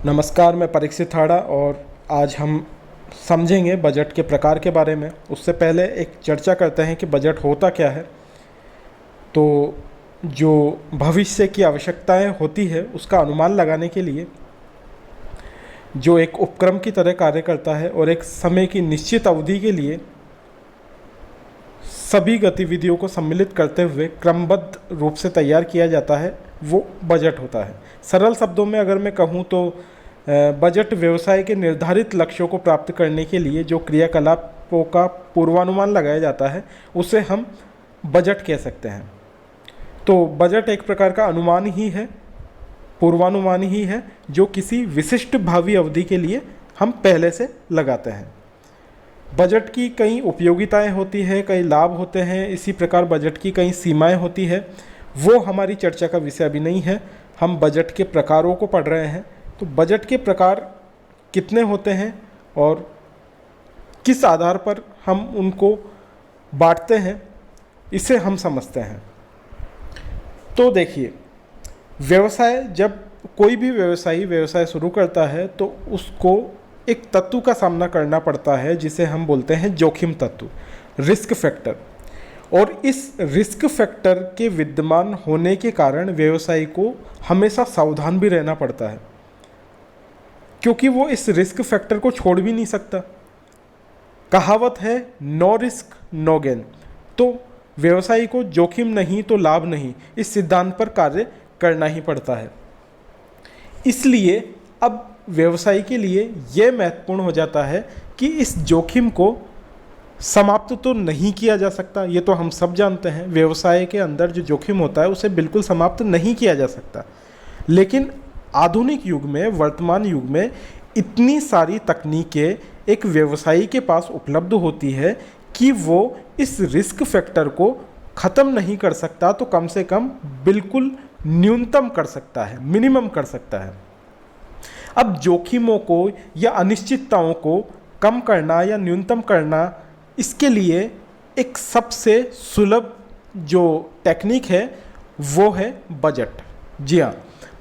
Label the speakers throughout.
Speaker 1: नमस्कार, मैं परीक्षित हाड़ा और आज हम समझेंगे बजट के प्रकार के बारे में। उससे पहले एक चर्चा करते हैं कि बजट होता क्या है। तो जो भविष्य की आवश्यकताएं होती है उसका अनुमान लगाने के लिए जो एक उपक्रम की तरह कार्य करता है और एक समय की निश्चित अवधि के लिए सभी गतिविधियों को सम्मिलित करते हुए क्रमबद्ध रूप से तैयार किया जाता है, वो बजट होता है। सरल शब्दों में अगर मैं कहूँ तो बजट व्यवसाय के निर्धारित लक्ष्यों को प्राप्त करने के लिए जो क्रियाकलापों का पूर्वानुमान लगाया जाता है उसे हम बजट कह सकते हैं। तो बजट एक प्रकार का अनुमान ही है, पूर्वानुमान ही है, जो किसी विशिष्ट भावी अवधि के लिए हम पहले से लगाते हैं। बजट की कई उपयोगिताएं होती हैं, कई लाभ होते हैं। इसी प्रकार बजट की कई सीमाएं होती है, वो हमारी चर्चा का विषय अभी नहीं है। हम बजट के प्रकारों को पढ़ रहे हैं। तो बजट के प्रकार कितने होते हैं और किस आधार पर हम उनको बांटते हैं, इसे हम समझते हैं। तो देखिए, जब कोई भी व्यवसाय शुरू करता है तो उसको एक तत्व का सामना करना पड़ता है जिसे हम बोलते हैं जोखिम तत्व, रिस्क फैक्टर। और इस रिस्क फैक्टर के विद्यमान होने के कारण व्यवसायी को हमेशा सावधान भी रहना पड़ता है, क्योंकि वो इस रिस्क फैक्टर को छोड़ भी नहीं सकता। कहावत है नो रिस्क नो गेन। तो व्यवसायी को जोखिम नहीं तो लाभ नहीं, इस सिद्धांत पर कार्य करना ही पड़ता है। इसलिए अब व्यवसायी के लिए यह महत्वपूर्ण हो जाता है कि इस जोखिम को समाप्त तो नहीं किया जा सकता। ये तो हम सब जानते हैं, व्यवसाय के अंदर जो जोखिम होता है उसे बिल्कुल समाप्त नहीं किया जा सकता। लेकिन आधुनिक युग में, वर्तमान युग में इतनी सारी तकनीकें एक व्यवसायी के पास उपलब्ध होती है कि वो इस रिस्क फैक्टर को ख़त्म नहीं कर सकता तो कम से कम बिल्कुल न्यूनतम कर सकता है, मिनिमम कर सकता है। अब जोखिमों को या अनिश्चितताओं को कम करना या न्यूनतम करना, इसके लिए एक सबसे सुलभ जो टेक्निक है वो है बजट। जी हाँ,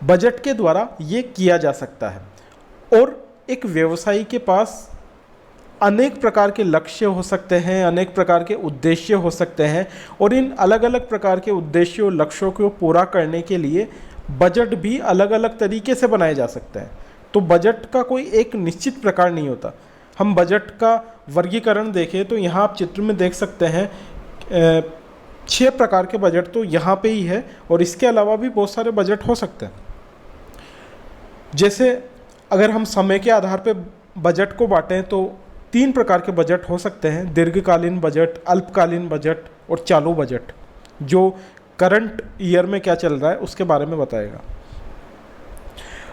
Speaker 1: बजट के द्वारा ये किया जा सकता है। और एक व्यवसायी के पास अनेक प्रकार के लक्ष्य हो सकते हैं, अनेक प्रकार के उद्देश्य हो सकते हैं, और इन अलग अलग प्रकार के उद्देश्यों, लक्ष्यों को पूरा करने के लिए बजट भी अलग अलग तरीके से बनाए जा सकते हैं। तो बजट का कोई एक निश्चित प्रकार नहीं होता। हम बजट का वर्गीकरण देखें तो यहाँ आप चित्र में देख सकते हैं 6 प्रकार के बजट तो यहाँ पे ही है, और इसके अलावा भी बहुत सारे बजट हो सकते हैं। जैसे अगर हम समय के आधार पे बजट को बांटें तो 3 प्रकार के बजट हो सकते हैं: दीर्घकालीन बजट, अल्पकालीन बजट और चालू बजट, जो करंट ईयर में क्या चल रहा है उसके बारे में बताएगा।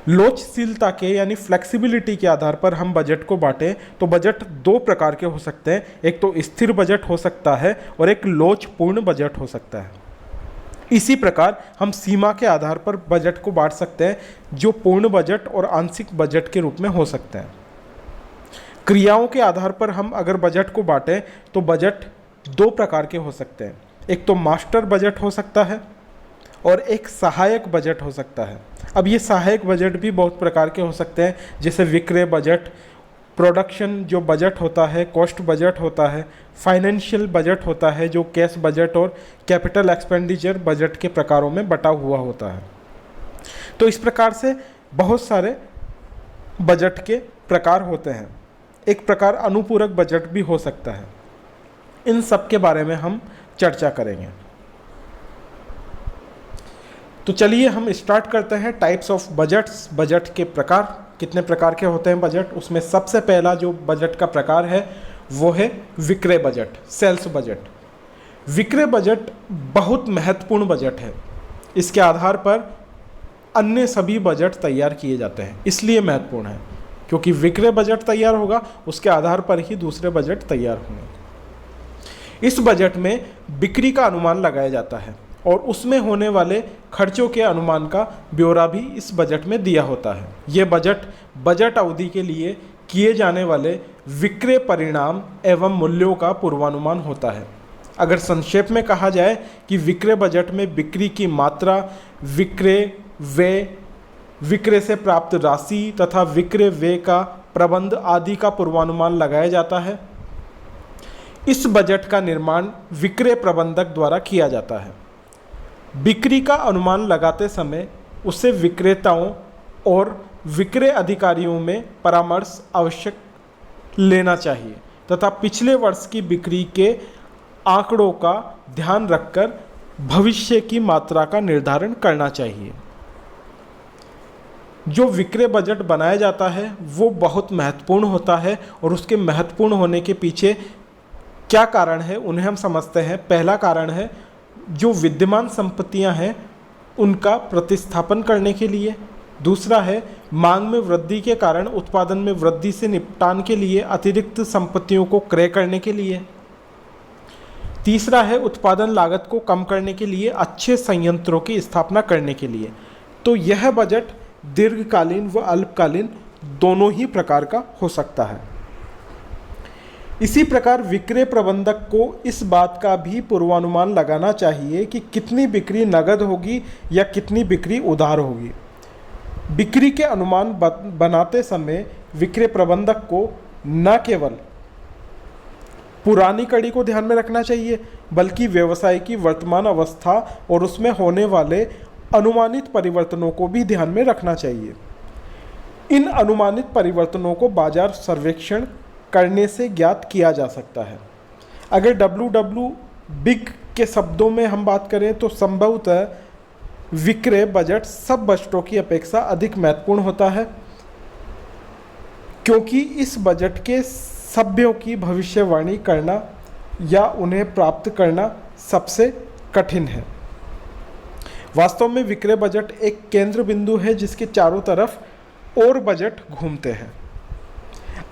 Speaker 1: लोचशीलता के यानी फ्लेक्सिबिलिटी के आधार पर हम बजट को बांटें तो बजट 2 प्रकार के हो सकते हैं। एक तो स्थिर बजट हो सकता है और एक लोचपूर्ण बजट हो सकता है। इसी प्रकार हम सीमा के आधार पर बजट को बांट सकते हैं, जो पूर्ण बजट और आंशिक बजट के रूप में हो सकते हैं। क्रियाओं के आधार पर हम अगर बजट को बांटें तो बजट 2 प्रकार के हो सकते हैं। एक तो मास्टर बजट हो सकता है और एक सहायक बजट हो सकता है। अब ये सहायक बजट भी बहुत प्रकार के हो सकते हैं, जैसे विक्रय बजट, प्रोडक्शन जो बजट होता है, कॉस्ट बजट होता है, फाइनेंशियल बजट होता है जो कैश बजट और कैपिटल एक्सपेंडिचर बजट के प्रकारों में बटा हुआ होता है। तो इस प्रकार से बहुत सारे बजट के प्रकार होते हैं। एक प्रकार अनुपूरक बजट भी हो सकता है। इन सब के बारे में हम चर्चा करेंगे। तो चलिए हम स्टार्ट करते हैं। टाइप्स ऑफ बजट्स, बजट के प्रकार, कितने प्रकार के होते हैं बजट। उसमें सबसे पहला जो बजट का प्रकार है वो है विक्रय बजट, सेल्स बजट। विक्रय बजट बहुत महत्वपूर्ण बजट है। इसके आधार पर अन्य सभी बजट तैयार किए जाते हैं। इसलिए महत्वपूर्ण है क्योंकि विक्रय बजट तैयार होगा, उसके आधार पर ही दूसरे बजट तैयार होंगे। इस बजट में बिक्री का अनुमान लगाया जाता है और उसमें होने वाले खर्चों के अनुमान का ब्यौरा भी इस बजट में दिया होता है। ये बजट अवधि के लिए किए जाने वाले विक्रय परिणाम एवं मूल्यों का पूर्वानुमान होता है। अगर संक्षेप में कहा जाए कि विक्रय बजट में बिक्री की मात्रा, विक्रय व्यय, विक्रय से प्राप्त राशि तथा विक्रय व्यय का प्रबंध आदि का पूर्वानुमान लगाया जाता है। इस बजट का निर्माण विक्रय प्रबंधक द्वारा किया जाता है। बिक्री का अनुमान लगाते समय उसे विक्रेताओं और विक्रय अधिकारियों में परामर्श आवश्यक लेना चाहिए तथा पिछले वर्ष की बिक्री के आंकड़ों का ध्यान रखकर भविष्य की मात्रा का निर्धारण करना चाहिए। जो विक्रय बजट बनाया जाता है वो बहुत महत्वपूर्ण होता है और उसके महत्वपूर्ण होने के पीछे क्या कारण है उन्हें हम समझते हैं। पहला कारण है जो विद्यमान संपत्तियां हैं उनका प्रतिस्थापन करने के लिए। दूसरा है मांग में वृद्धि के कारण उत्पादन में वृद्धि से निपटान के लिए अतिरिक्त संपत्तियों को क्रय करने के लिए। तीसरा है उत्पादन लागत को कम करने के लिए अच्छे संयंत्रों की स्थापना करने के लिए। तो यह बजट दीर्घकालीन व अल्पकालीन दोनों ही प्रकार का हो सकता है। इसी प्रकार विक्रय प्रबंधक को इस बात का भी पूर्वानुमान लगाना चाहिए कि कितनी बिक्री नगद होगी या कितनी बिक्री उधार होगी। बिक्री के अनुमान बनाते समय विक्रय प्रबंधक को न केवल पुरानी कड़ी को ध्यान में रखना चाहिए बल्कि व्यवसाय की वर्तमान अवस्था और उसमें होने वाले अनुमानित परिवर्तनों को भी ध्यान में रखना चाहिए। इन अनुमानित परिवर्तनों को बाजार सर्वेक्षण करने से ज्ञात किया जा सकता है। अगर WW बिग के शब्दों में हम बात करें तो संभवतः विक्रय बजट सब बजटों की अपेक्षा अधिक महत्वपूर्ण होता है, क्योंकि इस बजट के सभ्यों की भविष्यवाणी करना या उन्हें प्राप्त करना सबसे कठिन है। वास्तव में विक्रय बजट एक केंद्र बिंदु है जिसके चारों तरफ और बजट घूमते हैं।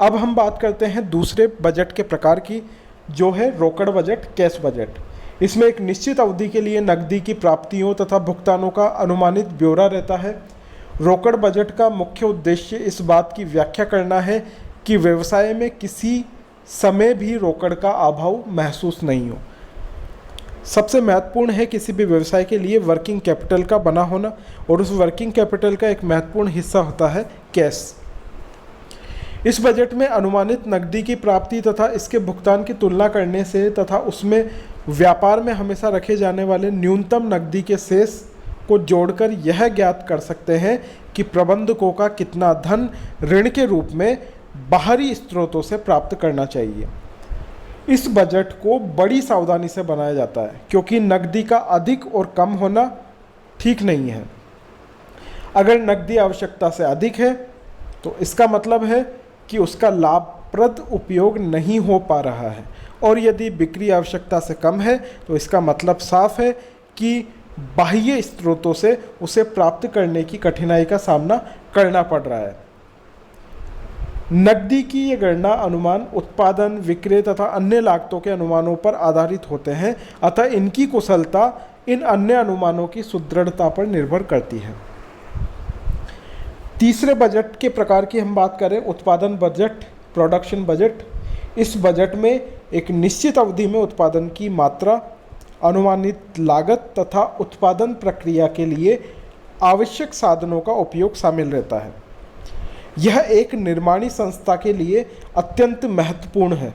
Speaker 1: अब हम बात करते हैं दूसरे बजट के प्रकार की, जो है रोकड़ बजट, कैश बजट। इसमें एक निश्चित अवधि के लिए नकदी की प्राप्तियों तथा भुगतानों का अनुमानित ब्यौरा रहता है। रोकड़ बजट का मुख्य उद्देश्य इस बात की व्याख्या करना है कि व्यवसाय में किसी समय भी रोकड़ का अभाव महसूस नहीं हो। सबसे महत्वपूर्ण है किसी भी व्यवसाय के लिए वर्किंग कैपिटल का बना होना, और उस वर्किंग कैपिटल का एक महत्वपूर्ण हिस्सा होता है कैश। इस बजट में अनुमानित नकदी की प्राप्ति तथा इसके भुगतान की तुलना करने से तथा उसमें व्यापार में हमेशा रखे जाने वाले न्यूनतम नकदी के शेष को जोड़कर यह ज्ञात कर सकते हैं कि प्रबंधकों का कितना धन ऋण के रूप में बाहरी स्रोतों से प्राप्त करना चाहिए। इस बजट को बड़ी सावधानी से बनाया जाता है क्योंकि नकदी का अधिक और कम होना ठीक नहीं है। अगर नकदी आवश्यकता से अधिक है तो इसका मतलब है कि उसका लाभप्रद उपयोग नहीं हो पा रहा है, और यदि बिक्री आवश्यकता से कम है तो इसका मतलब साफ है कि बाह्य स्रोतों से उसे प्राप्त करने की कठिनाई का सामना करना पड़ रहा है। नकदी की ये गणना अनुमान उत्पादन, विक्रय तथा अन्य लागतों के अनुमानों पर आधारित होते हैं, अतः इनकी कुशलता इन अन्य अनुमानों की सुदृढ़ता पर निर्भर करती है। तीसरे बजट के प्रकार की हम बात करें, उत्पादन बजट, प्रोडक्शन बजट। इस बजट में एक निश्चित अवधि में उत्पादन की मात्रा, अनुमानित लागत तथा उत्पादन प्रक्रिया के लिए आवश्यक साधनों का उपयोग शामिल रहता है। यह एक निर्माणी संस्था के लिए अत्यंत महत्वपूर्ण है।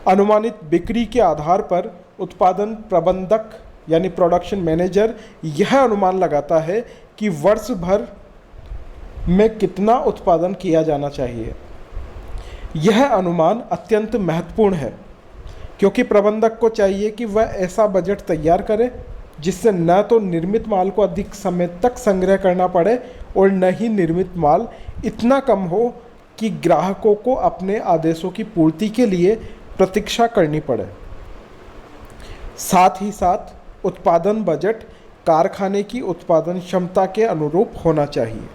Speaker 1: अनुमानित बिक्री के आधार पर उत्पादन प्रबंधक यानी प्रोडक्शन मैनेजर यह अनुमान लगाता है कि वर्ष भर में कितना उत्पादन किया जाना चाहिए। यह अनुमान अत्यंत महत्वपूर्ण है क्योंकि प्रबंधक को चाहिए कि वह ऐसा बजट तैयार करे जिससे न तो निर्मित माल को अधिक समय तक संग्रह करना पड़े और न ही निर्मित माल इतना कम हो कि ग्राहकों को अपने आदेशों की पूर्ति के लिए प्रतीक्षा करनी पड़े। साथ ही साथ उत्पादन बजट कारखाने की उत्पादन क्षमता के अनुरूप होना चाहिए।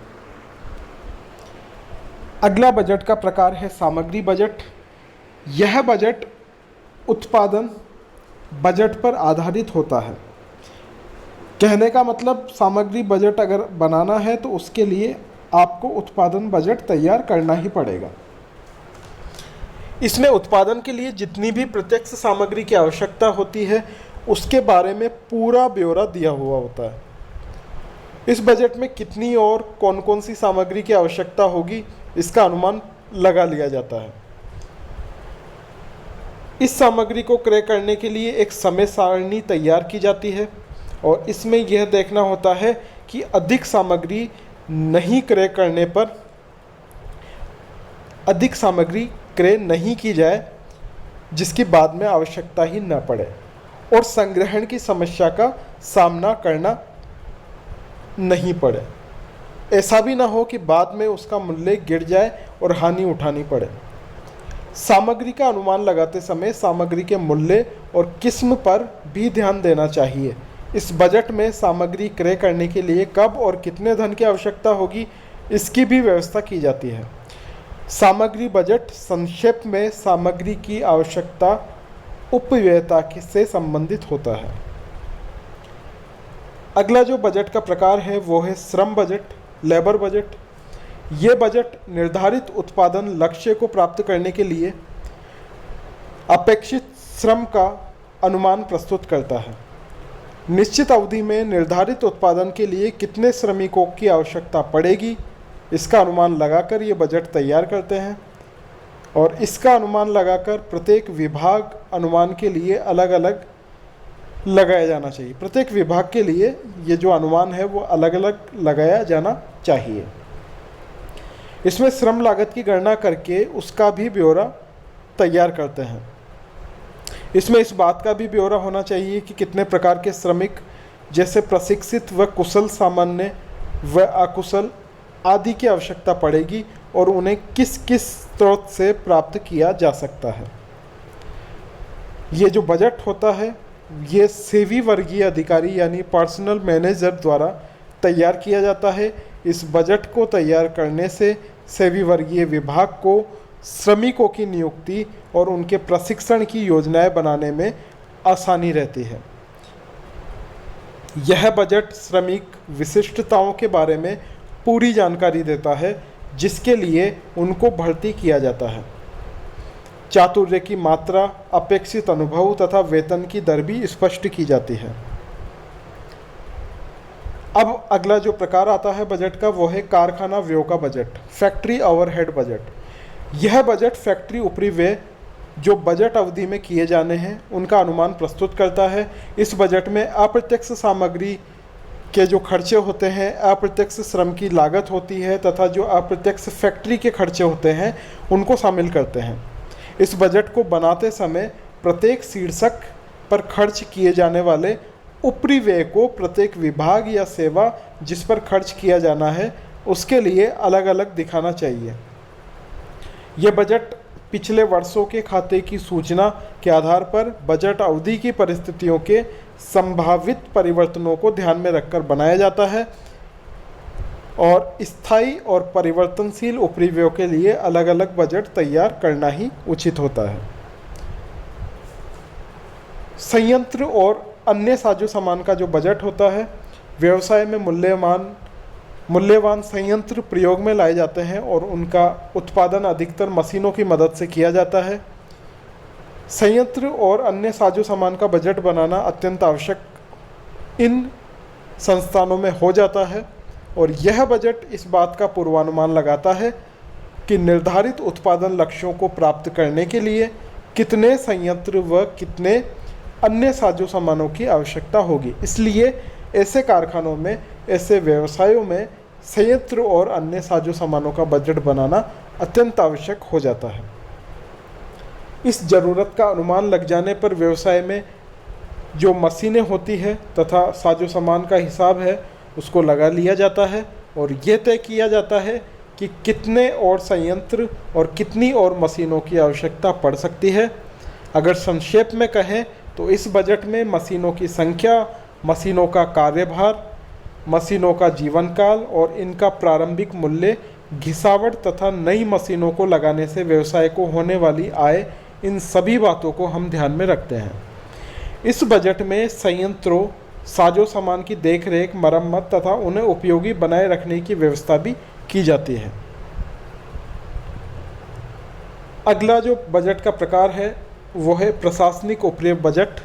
Speaker 1: अगला बजट का प्रकार है सामग्री बजट। यह बजट उत्पादन बजट पर आधारित होता है। कहने का मतलब सामग्री बजट अगर बनाना है तो उसके लिए आपको उत्पादन बजट तैयार करना ही पड़ेगा। इसमें उत्पादन के लिए जितनी भी प्रत्यक्ष सामग्री की आवश्यकता होती है उसके बारे में पूरा ब्यौरा दिया हुआ होता है। इस बजट में कितनी और कौन कौन सी सामग्री की आवश्यकता होगी, इसका अनुमान लगा लिया जाता है। इस सामग्री को क्रय करने के लिए एक समय सारणी तैयार की जाती है और इसमें यह देखना होता है कि अधिक सामग्री नहीं क्रय करने पर अधिक सामग्री क्रय नहीं की जाए जिसकी बाद में आवश्यकता ही न पड़े और संग्रहण की समस्या का सामना करना नहीं पड़े। ऐसा भी ना हो कि बाद में उसका मूल्य गिर जाए और हानि उठानी पड़े। सामग्री का अनुमान लगाते समय सामग्री के मूल्य और किस्म पर भी ध्यान देना चाहिए। इस बजट में सामग्री क्रय करने के लिए कब और कितने धन की आवश्यकता होगी, इसकी भी व्यवस्था की जाती है। सामग्री बजट संक्षेप में सामग्री की आवश्यकता उपव्ययता से संबंधित होता है। अगला जो बजट का प्रकार है वो है श्रम बजट, लेबर बजट। ये बजट निर्धारित उत्पादन लक्ष्य को प्राप्त करने के लिए अपेक्षित श्रम का अनुमान प्रस्तुत करता है। निश्चित अवधि में निर्धारित उत्पादन के लिए कितने श्रमिकों की आवश्यकता पड़ेगी, इसका अनुमान लगाकर ये बजट तैयार करते हैं और इसका अनुमान लगाकर प्रत्येक विभाग अनुमान के लिए अलग अलग लगाया जाना चाहिए। प्रत्येक विभाग के लिए ये जो अनुमान है वो अलग अलग लगाया जाना चाहिए। इसमें श्रम लागत की गणना करके उसका भी ब्यौरा तैयार करते हैं। इसमें इस बात का भी ब्यौरा होना चाहिए कि कितने प्रकार के श्रमिक जैसे प्रशिक्षित व कुशल, सामान्य व अकुशल आदि की आवश्यकता पड़ेगी और उन्हें किस किस स्रोत से प्राप्त किया जा सकता है। ये जो बजट होता है ये सेवी वर्गीय अधिकारी यानी पर्सनल मैनेजर द्वारा तैयार किया जाता है। इस बजट को तैयार करने से सेवी वर्गीय विभाग को श्रमिकों की नियुक्ति और उनके प्रशिक्षण की योजनाएं बनाने में आसानी रहती है। यह बजट श्रमिक विशिष्टताओं के बारे में पूरी जानकारी देता है जिसके लिए उनको भर्ती किया जाता है। चातुर्य की मात्रा, अपेक्षित अनुभव तथा वेतन की दर भी स्पष्ट की जाती है। अब अगला जो प्रकार आता है बजट का वो है कारखाना व्यय का बजट, फैक्ट्री ओवरहेड बजट। यह बजट फैक्ट्री ऊपरी व्यय जो बजट अवधि में किए जाने हैं उनका अनुमान प्रस्तुत करता है। इस बजट में अप्रत्यक्ष सामग्री के जो खर्चे होते हैं, अप्रत्यक्ष श्रम की लागत होती है तथा जो अप्रत्यक्ष फैक्ट्री के खर्चे होते हैं उनको शामिल करते हैं। इस बजट को बनाते समय प्रत्येक शीर्षक पर खर्च किए जाने वाले ऊपरी व्यय को प्रत्येक विभाग या सेवा जिस पर खर्च किया जाना है उसके लिए अलग अलग दिखाना चाहिए। यह बजट पिछले वर्षों के खाते की सूचना के आधार पर बजट अवधि की परिस्थितियों के संभावित परिवर्तनों को ध्यान में रखकर बनाया जाता है और स्थायी और परिवर्तनशील ऊपरी व्ययों के लिए अलग अलग बजट तैयार करना ही उचित होता है। संयंत्र और अन्य साजो सामान का जो बजट होता है, व्यवसाय में मूल्यवान संयंत्र प्रयोग में लाए जाते हैं और उनका उत्पादन अधिकतर मशीनों की मदद से किया जाता है। संयंत्र और अन्य साजो सामान का बजट बनाना अत्यंत आवश्यक इन संस्थानों में हो जाता है और यह बजट इस बात का पूर्वानुमान लगाता है कि निर्धारित उत्पादन लक्ष्यों को प्राप्त करने के लिए कितने संयंत्र व कितने अन्य साजो सामानों की आवश्यकता होगी। इसलिए ऐसे कारखानों में, ऐसे व्यवसायों में संयंत्र और अन्य साजो सामानों का बजट बनाना अत्यंत आवश्यक हो जाता है। इस जरूरत का अनुमान लग जाने पर व्यवसाय में जो मशीनें होती है तथा साजो सामान का हिसाब है उसको लगा लिया जाता है और ये तय किया जाता है कि कितने और संयंत्र और कितनी और मशीनों की आवश्यकता पड़ सकती है। अगर संक्षेप में कहें तो इस बजट में मशीनों की संख्या, मशीनों का कार्यभार, मशीनों का जीवन काल और इनका प्रारंभिक मूल्य, घिसावट तथा नई मशीनों को लगाने से व्यवसाय को होने वाली आय, इन सभी बातों को हम ध्यान में रखते हैं। इस बजट में संयंत्रों, साजो सामान की देखरेख, मरम्मत तथा उन्हें उपयोगी बनाए रखने की व्यवस्था भी की जाती है। अगला जो बजट का प्रकार है वो है प्रशासनिक उपरिव्यय बजट।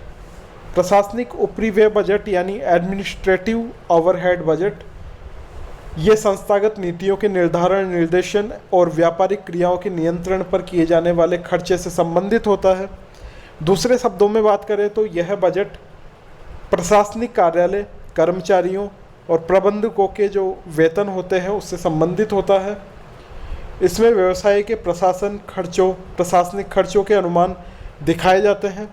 Speaker 1: प्रशासनिक उपरिव्यय बजट यानी एडमिनिस्ट्रेटिव ओवरहेड बजट ये संस्थागत नीतियों के निर्धारण, निर्देशन और व्यापारिक क्रियाओं के नियंत्रण पर किए जाने वाले खर्चे से संबंधित होता है। दूसरे शब्दों में बात करें तो यह बजट प्रशासनिक कार्यालय, कर्मचारियों और प्रबंधकों के जो वेतन होते हैं उससे संबंधित होता है। इसमें व्यवसाय के प्रशासनिक खर्चों के अनुमान दिखाए जाते हैं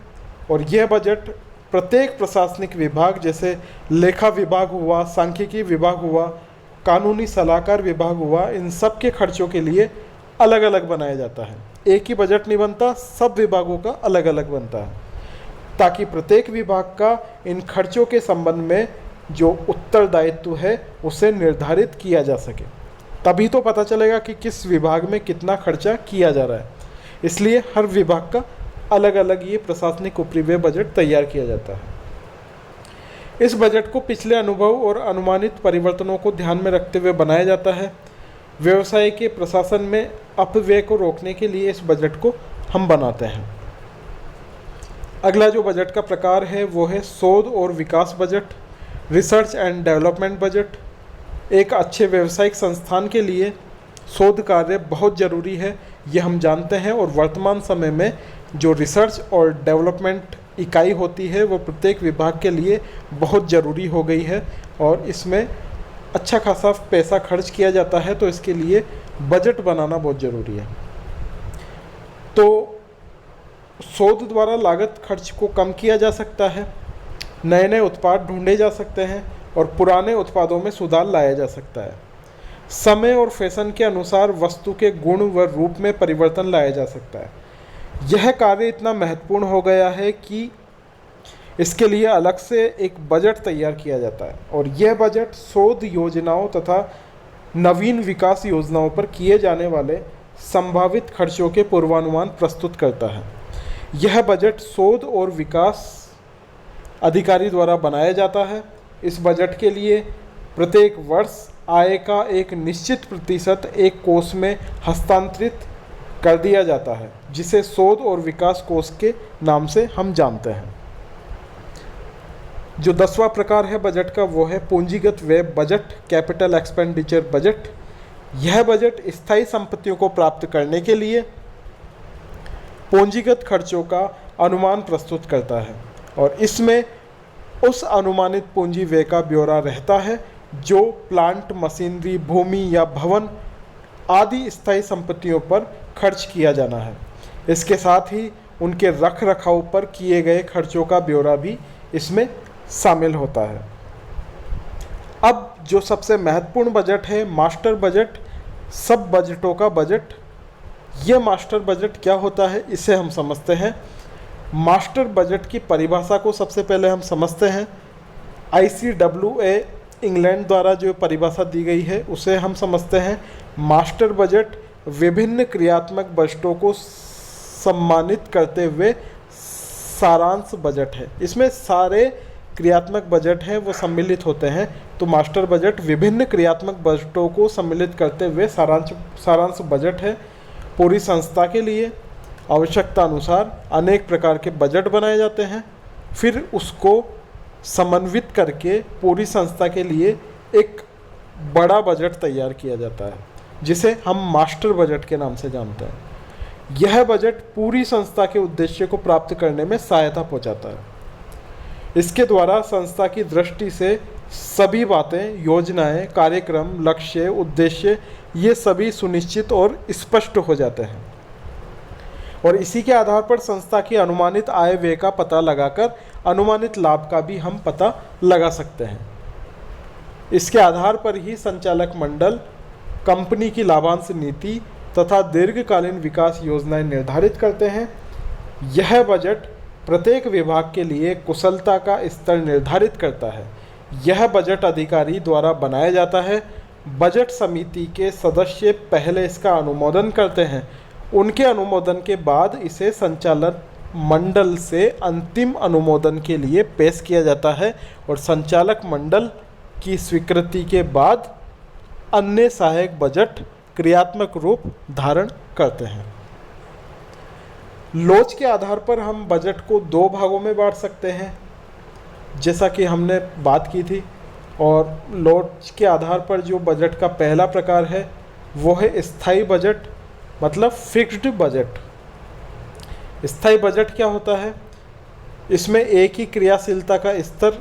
Speaker 1: और यह बजट प्रत्येक प्रशासनिक विभाग जैसे लेखा विभाग हुआ, सांख्यिकी विभाग हुआ, कानूनी सलाहकार विभाग हुआ, इन सब के खर्चों के लिए अलग अलग बनाया जाता है। एक ही बजट नहीं बनता, सब विभागों का अलग अलग बनता है ताकि प्रत्येक विभाग का इन खर्चों के संबंध में जो उत्तरदायित्व है उसे निर्धारित किया जा सके। तभी तो पता चलेगा कि किस विभाग में कितना खर्चा किया जा रहा है। इसलिए हर विभाग का अलग अलग ये प्रशासनिक उपरिव्यय बजट तैयार किया जाता है। इस बजट को पिछले अनुभव और अनुमानित परिवर्तनों को ध्यान में रखते हुए बनाया जाता है। व्यवसाय के प्रशासन में अपव्यय को रोकने के लिए इस बजट को हम बनाते हैं। अगला जो बजट का प्रकार है वो है शोध और विकास budget, research and development budget. एक अच्छे व्यावसायिक संस्थान के लिए शोध कार्य बहुत ज़रूरी है, ये हम जानते हैं। और वर्तमान समय में जो रिसर्च और डेवलपमेंट इकाई होती है वो प्रत्येक विभाग के लिए बहुत ज़रूरी हो गई है और इसमें अच्छा खासा पैसा खर्च किया जाता है, तो इसके लिए बजट बनाना बहुत ज़रूरी है। तो शोध द्वारा लागत खर्च को कम किया जा सकता है, नए नए उत्पाद ढूंढे जा सकते हैं और पुराने उत्पादों में सुधार लाया जा सकता है। समय और फैशन के अनुसार वस्तु के गुण व रूप में परिवर्तन लाया जा सकता है। यह कार्य इतना महत्वपूर्ण हो गया है कि इसके लिए अलग से एक बजट तैयार किया जाता है और यह बजट शोध योजनाओं तथा नवीन विकास योजनाओं पर किए जाने वाले संभावित खर्चों के पूर्वानुमान प्रस्तुत करता है। यह बजट शोध और विकास अधिकारी द्वारा बनाया जाता है। इस बजट के लिए प्रत्येक वर्ष आय का एक निश्चित प्रतिशत एक कोष में हस्तांतरित कर दिया जाता है, जिसे शोध और विकास कोष के नाम से हम जानते हैं। जो 10वां प्रकार है बजट का वो है पूंजीगत व्यय बजट, कैपिटल एक्सपेंडिचर बजट। यह बजट स्थायी संपत्तियों को प्राप्त करने के लिए पूंजीगत खर्चों का अनुमान प्रस्तुत करता है और इसमें उस अनुमानित पूंजी व्यय का ब्यौरा रहता है जो प्लांट, मशीनरी, भूमि या भवन आदि स्थायी संपत्तियों पर खर्च किया जाना है। इसके साथ ही उनके रख रखाव पर किए गए खर्चों का ब्यौरा भी इसमें शामिल होता है। अब जो सबसे महत्वपूर्ण बजट है मास्टर बजट, सब बजटों का बजट। यह मास्टर बजट क्या होता है इसे हम समझते हैं। मास्टर बजट की परिभाषा को सबसे पहले हम समझते हैं। ICWA इंग्लैंड द्वारा जो परिभाषा दी गई है उसे हम समझते हैं। मास्टर बजट विभिन्न क्रियात्मक बजटों को सम्मानित करते हुए सारांश बजट है। इसमें सारे क्रियात्मक बजट हैं वो सम्मिलित होते हैं, तो मास्टर बजट विभिन्न क्रियात्मक बजटों को सम्मिलित करते हुए सारांश बजट है। पूरी संस्था के लिए आवश्यकता अनुसार अनेक प्रकार के बजट बनाए जाते हैं, फिर उसको समन्वित करके पूरी संस्था के लिए एक बड़ा बजट तैयार किया जाता है जिसे हम मास्टर बजट के नाम से जानते हैं। यह बजट पूरी संस्था के उद्देश्य को प्राप्त करने में सहायता पहुंचाता है। इसके द्वारा संस्था की दृष्टि से सभी बातें, योजनाएं, कार्यक्रम, लक्ष्य, उद्देश्य ये सभी सुनिश्चित और स्पष्ट हो जाते हैं और इसी के आधार पर संस्था की अनुमानित आय व्यय का पता लगाकर अनुमानित लाभ का भी हम पता लगा सकते हैं। इसके आधार पर ही संचालक मंडल कंपनी की लाभांश नीति तथा दीर्घकालीन विकास योजनाएं निर्धारित करते हैं। यह बजट प्रत्येक विभाग के लिए कुशलता का स्तर निर्धारित करता है। यह बजट अधिकारी द्वारा बनाया जाता है। बजट समिति के सदस्य पहले इसका अनुमोदन करते हैं, उनके अनुमोदन के बाद इसे संचालक मंडल से अंतिम अनुमोदन के लिए पेश किया जाता है और संचालक मंडल की स्वीकृति के बाद अन्य सहायक बजट क्रियात्मक रूप धारण करते हैं। लोच के आधार पर हम बजट को दो भागों में बांट सकते हैं, जैसा कि हमने बात की थी। और लोच के आधार पर जो बजट का पहला प्रकार है वो है स्थायी बजट, मतलब फिक्स्ड बजट। स्थायी बजट क्या होता है? इसमें एक ही क्रियाशीलता का स्तर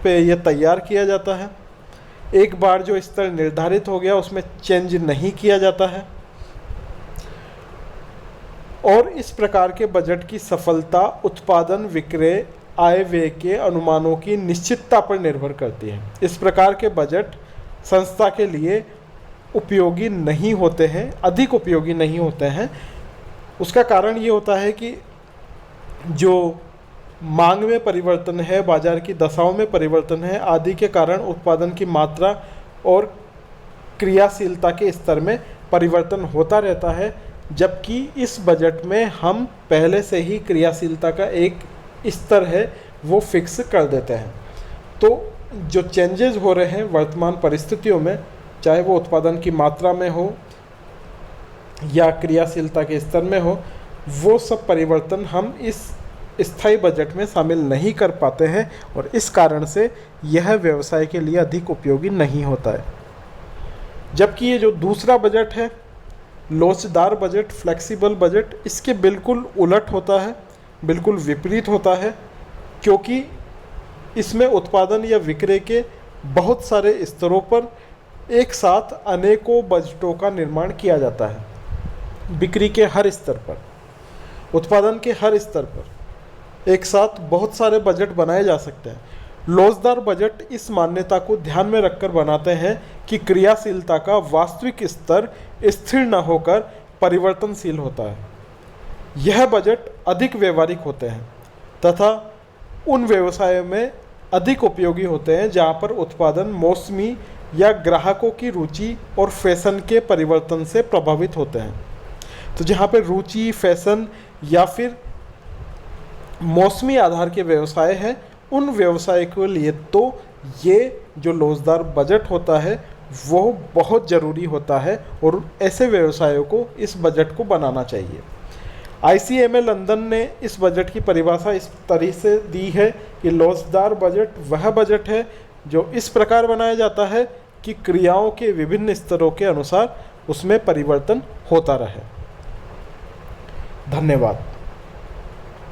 Speaker 1: पे यह तैयार किया जाता है। एक बार जो स्तर निर्धारित हो गया उसमें चेंज नहीं किया जाता है, और इस प्रकार के बजट की सफलता उत्पादन, विक्रय, आय व्यय के अनुमानों की निश्चितता पर निर्भर करती है। इस प्रकार के बजट संस्था के लिए उपयोगी नहीं होते हैं, अधिक उपयोगी नहीं होते हैं। उसका कारण ये होता है कि जो मांग में परिवर्तन है, बाजार की दशाओं में परिवर्तन है आदि के कारण उत्पादन की मात्रा और क्रियाशीलता के स्तर में परिवर्तन होता रहता है, जबकि इस बजट में हम पहले से ही क्रियाशीलता का एक स्तर है वो फिक्स कर देते हैं। तो जो चेंजेस हो रहे हैं वर्तमान परिस्थितियों में, चाहे वो उत्पादन की मात्रा में हो या क्रियाशीलता के स्तर में हो, वो सब परिवर्तन हम इस स्थायी बजट में शामिल नहीं कर पाते हैं, और इस कारण से यह व्यवसाय के लिए अधिक उपयोगी नहीं होता है। जबकि ये जो दूसरा बजट है, लोचदार बजट, फ्लेक्सिबल बजट, इसके बिल्कुल उलट होता है, बिल्कुल विपरीत होता है, क्योंकि इसमें उत्पादन या विक्रय के बहुत सारे स्तरों पर एक साथ अनेकों बजटों का निर्माण किया जाता है। बिक्री के हर स्तर पर, उत्पादन के हर स्तर पर एक साथ बहुत सारे बजट बनाए जा सकते हैं। लोचदार बजट इस मान्यता को ध्यान में रखकर बनाते हैं कि क्रियाशीलता का वास्तविक स्तर स्थिर न होकर परिवर्तनशील होता है। यह बजट अधिक व्यवहारिक होते हैं तथा उन व्यवसायों में अधिक उपयोगी होते हैं जहां पर उत्पादन मौसमी या ग्राहकों की रुचि और फैशन के परिवर्तन से प्रभावित होते हैं। तो जहां पर रुचि, फैशन या फिर मौसमी आधार के व्यवसाय हैं, उन व्यवसाय के लिए तो ये जो लोचदार बजट होता है वो बहुत ज़रूरी होता है, और ऐसे व्यवसायों को इस बजट को बनाना चाहिए। ICMA लंदन ने इस बजट की परिभाषा इस तरह से दी है कि लोचदार बजट वह बजट है जो इस प्रकार बनाया जाता है कि क्रियाओं के विभिन्न स्तरों के अनुसार उसमें परिवर्तन होता रहे। धन्यवाद।